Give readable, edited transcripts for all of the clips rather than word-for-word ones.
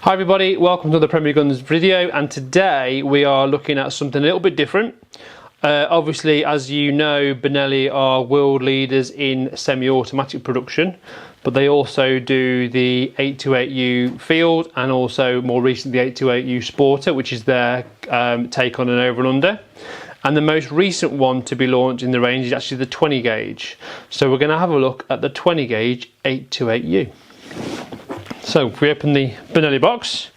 Hi everybody, welcome to the Premier Guns video, and today we are looking at something a little bit different. Obviously, as you know, Benelli are world leaders in semi-automatic production, but they also do the 828u Field and also more recently the 828u Sporter, which is their take on an over and under. And the most recent one to be launched in the range is actually the 20 gauge. So we're going to have a look at the 20 gauge 828u. So if we open the Benelli box,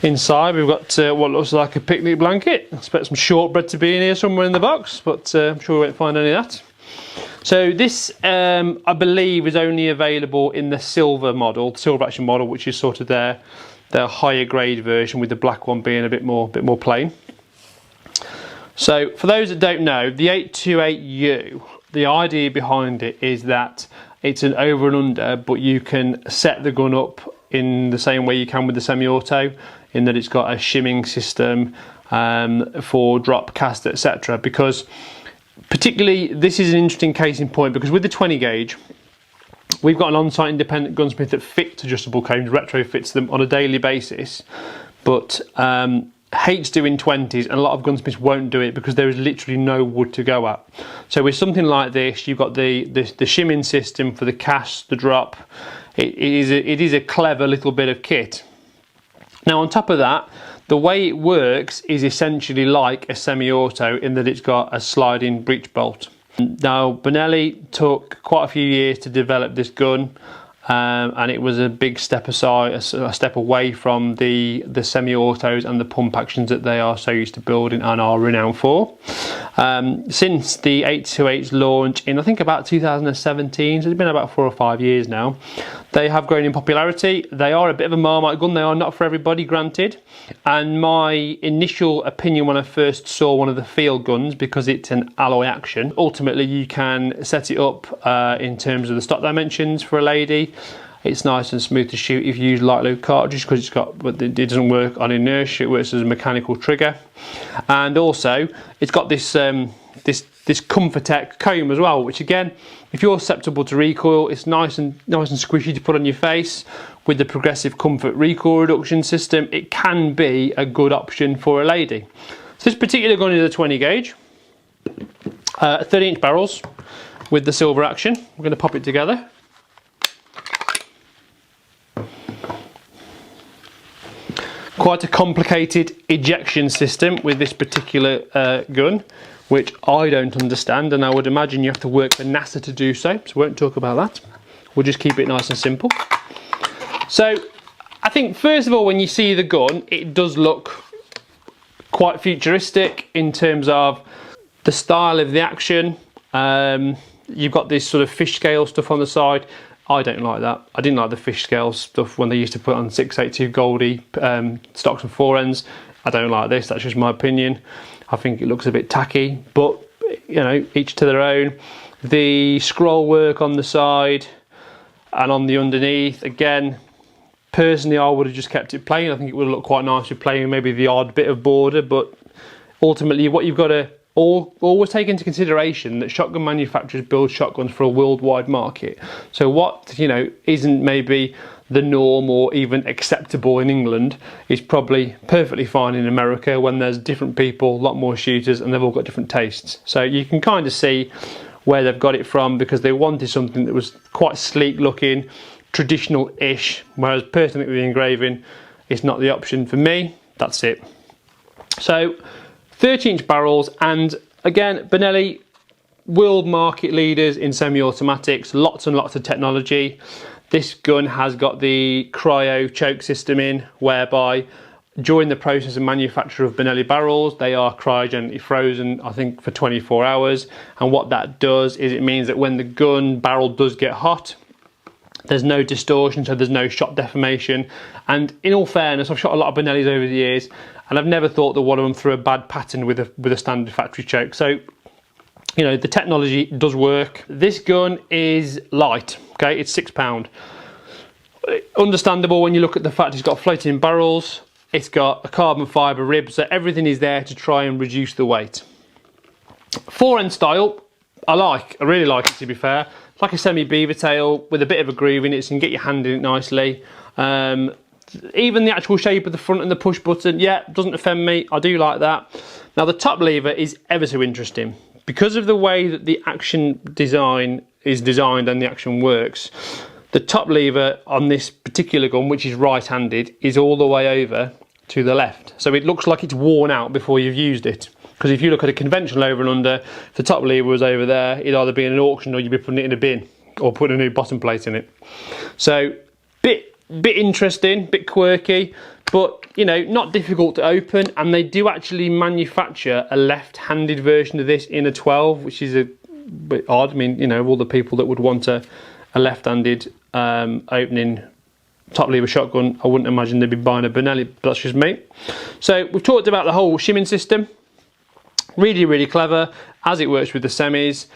inside we've got what looks like a picnic blanket. I expect some shortbread to be in here somewhere in the box, but I'm sure we won't find any of that. So this, I believe, is only available in the silver model, the silver action model, which is sort of their higher grade version, with the black one being a bit more plain. So for those that don't know, the 828u, the idea behind it is that it's an over and under, but you can set the gun up in the same way you can with the semi-auto, in that it's got a shimming system for drop, cast, etc. Because particularly this is an interesting case in point, because with the 20 gauge, we've got an on-site independent gunsmith that fits adjustable cones, retrofits them on a daily basis, but hates doing 20s, and a lot of gunsmiths won't do it because there is literally no wood to go at. So with something like this, you've got the shimming system for the cast, the drop. It is a clever little bit of kit. Now on top of that, the way it works is essentially like a semi-auto in that it's got a sliding breech bolt. Now Benelli took quite a few years to develop this gun. And it was a big step aside, a step away from the semi-autos and the pump actions that they are so used to building and are renowned for. Since the 828's launch in I think about 2017, so it's been about 4 or 5 years now, they have grown in popularity. They are a bit of a Marmite gun. They are not for everybody, granted. And my initial opinion when I first saw one of the field guns, because it's an alloy action, ultimately you can set it up in terms of the stock dimensions for a lady. It's nice and smooth to shoot if you use light load cartridge, because it doesn't work on inertia, it works as a mechanical trigger. And also it's got this this Comfortech comb as well, which again, if you're susceptible to recoil, it's nice and squishy to put on your face. With the progressive comfort recoil reduction system, it can be a good option for a lady. So this particular gun is a 20 gauge, 30-inch barrels with the silver action. We're going to pop it together. Quite a complicated ejection system with this particular gun, which I don't understand, and I would imagine you have to work for NASA to do so, so we won't talk about that. We'll just keep it nice and simple. So I think first of all, when you see the gun, it does look quite futuristic in terms of the style of the action. You've got this sort of fish scale stuff on the side. I don't like that. I didn't like the fish scale stuff when they used to put on 682 Goldie stocks and forends. I don't like this, that's just my opinion. I think it looks a bit tacky, but you know, each to their own. The scroll work on the side and on the underneath, again, personally I would have just kept it plain. I think it would have looked quite nice with plain, maybe the odd bit of border, but ultimately what you've got to always take into consideration that shotgun manufacturers build shotguns for a worldwide market. So what, you know, isn't maybe the norm or even acceptable in England is probably perfectly fine in America, when there's different people, a lot more shooters, and they've all got different tastes. So you can kind of see where they've got it from, because they wanted something that was quite sleek looking, traditional-ish, whereas personally with the engraving, it's not the option for me. That's it. So 30-inch barrels, and again, Benelli, world market leaders in semi-automatics, lots and lots of technology. This gun has got the cryo choke system in, whereby during the process of manufacture of Benelli barrels, they are cryogenically frozen, I think for 24 hours. And what that does is it means that when the gun barrel does get hot, there's no distortion, so there's no shot deformation. And in all fairness, I've shot a lot of Benellis over the years, and I've never thought that one of them threw a bad pattern with a standard factory choke. So, you know, the technology does work. This gun is light, okay? It's £6. Understandable when you look at the fact it's got floating barrels, it's got a carbon fibre rib, so everything is there to try and reduce the weight. Forend style, I really like it, to be fair. It's like a semi beaver tail with a bit of a groove in it, so you can get your hand in it nicely. Even the actual shape of the front and the push button, yeah, doesn't offend me. I do like that. Now the top lever is ever so interesting. Because of the way that the action design is designed and the action works, the top lever on this particular gun, which is right-handed, is all the way over to the left. So it looks like it's worn out before you've used it. Because if you look at a conventional over and under, if the top lever was over there, it'd either be in an auction or you'd be putting it in a bin or putting a new bottom plate in it. So bit interesting, bit quirky, but you know, not difficult to open. And they do actually manufacture a left-handed version of this in a 12, which is a bit odd. I mean, you know, all the people that would want a left-handed opening top lever shotgun, I wouldn't imagine they'd be buying a Benelli, but that's just me. So we've talked about the whole shimming system. Really, really clever as it works with the semis.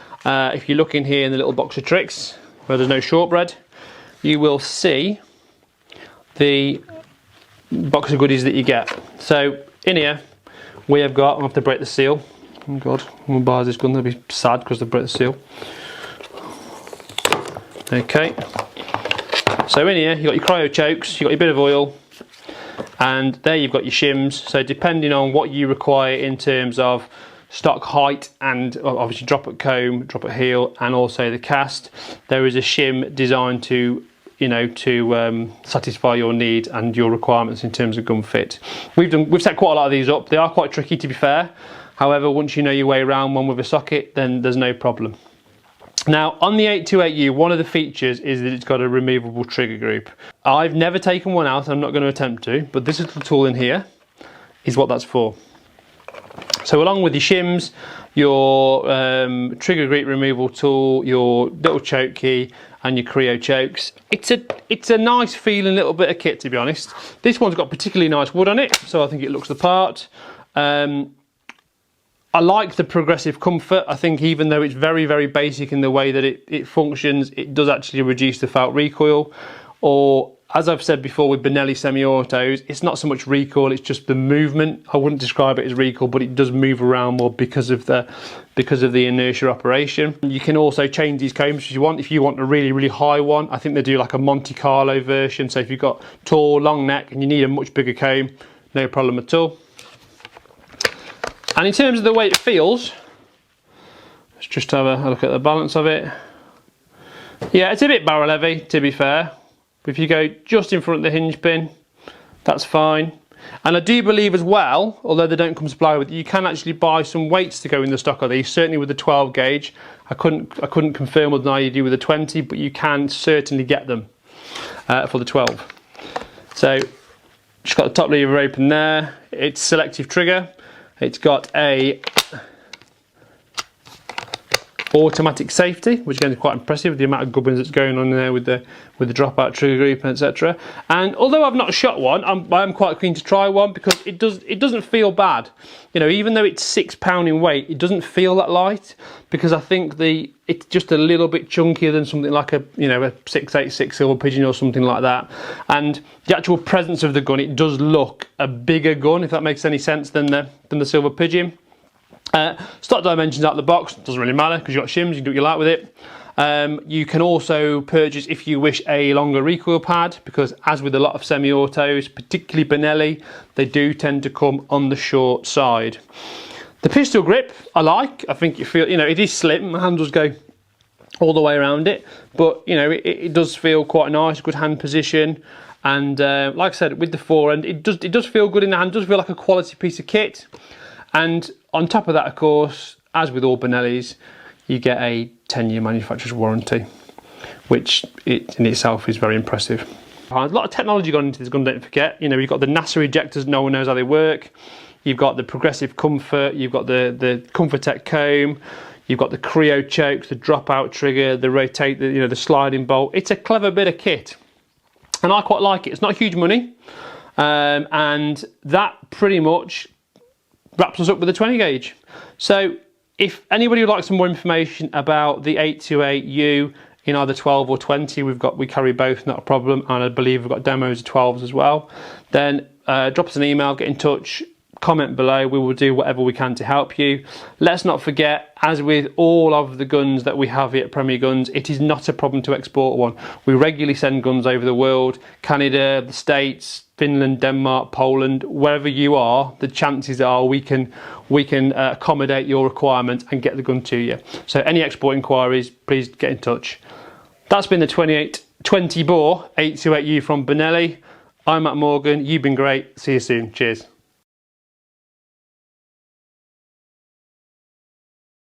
If you look in here in the little box of tricks where there's no shortbread, you will see the box of goodies that you get. So in here we have got, I'll have to break the seal. Oh God, someone buys this gun, they'll be sad because they break the seal. Okay, so in here you've got your cryo chokes, you've got your bit of oil, and there you've got your shims. So depending on what you require in terms of stock height and obviously drop at comb, drop at heel, and also the cast, there is a shim designed to, you know, to satisfy your need and your requirements in terms of gun fit. We've set quite a lot of these up. They are quite tricky, to be fair. However, once you know your way around one with a socket, then there's no problem. Now on the 828u, one of the features is that it's got a removable trigger group. I've never taken one out, I'm not going to attempt to, but this little tool in here is what that's for. So along with your shims, your trigger group removal tool, your little choke key and your cryo chokes, it's a nice feeling little bit of kit, to be honest. This one's got particularly nice wood on it, so I think it looks the part. I like the progressive comfort. I think even though it's very, very basic in the way that it functions, it does actually reduce the felt recoil. Or, as I've said before with Benelli semi-autos, it's not so much recoil, it's just the movement. I wouldn't describe it as recoil, but it does move around more because of the inertia operation. You can also change these combs if you want. If you want a really, really high one, I think they do like a Monte Carlo version. So if you've got tall, long neck and you need a much bigger comb, no problem at all. And in terms of the way it feels, let's just have a look at the balance of it. Yeah, it's a bit barrel heavy, to be fair. If you go just in front of the hinge pin, that's fine. And I do believe as well, although they don't come supplied with it, you can actually buy some weights to go in the stock of these, certainly with the 12 gauge. I couldn't confirm or deny you do with the 20, but you can certainly get them for the 12. So, just got the top lever open there. It's selective trigger. It's got a automatic safety, which again is quite impressive with the amount of gubbins that's going on there with the dropout trigger group, etc. And although I've not shot one, I'm quite keen to try one because it doesn't feel bad. You know, even though it's £6 in weight, it doesn't feel that light because I think it's just a little bit chunkier than something like a 686 Silver Pigeon or something like that. And the actual presence of the gun, it does look a bigger gun, if that makes any sense, than the Silver Pigeon. Stock dimensions out of the box, doesn't really matter because you've got shims, you can do what you like with it. You can also purchase, if you wish, a longer recoil pad because as with a lot of semi-autos, particularly Benelli, they do tend to come on the short side. The pistol grip I like. I think you feel, it is slim, my hand does go all the way around it, but it does feel quite nice, good hand position. And like I said, with the forend, it does feel good in the hand, it does feel like a quality piece of kit. And on top of that, of course, as with all Benellis, you get a 10-year manufacturer's warranty, which in itself is very impressive. There's a lot of technology gone into this gun, don't forget. You've got the NASA ejectors, no one knows how they work. You've got the progressive comfort, you've got the Comfortech comb, you've got the cryo chokes, the dropout trigger, the sliding bolt. It's a clever bit of kit, and I quite like it. It's not huge money, and that pretty much wraps us up with the 20 gauge. So if anybody would like some more information about the 828u in either 12 or 20, we carry both, not a problem, and I believe we've got demos of 12s as well, then drop us an email, get in touch, comment below. We will do whatever we can to help you. Let's not forget, as with all of the guns that we have here at Premier Guns, it is not a problem to export one. We regularly send guns over the world, Canada, the States, Finland, Denmark, Poland, wherever you are, the chances are we can accommodate your requirement and get the gun to you. So any export inquiries, please get in touch. That's been the 20 bore 828u from Benelli. I'm Matt Morgan, you've been great, see you soon, cheers.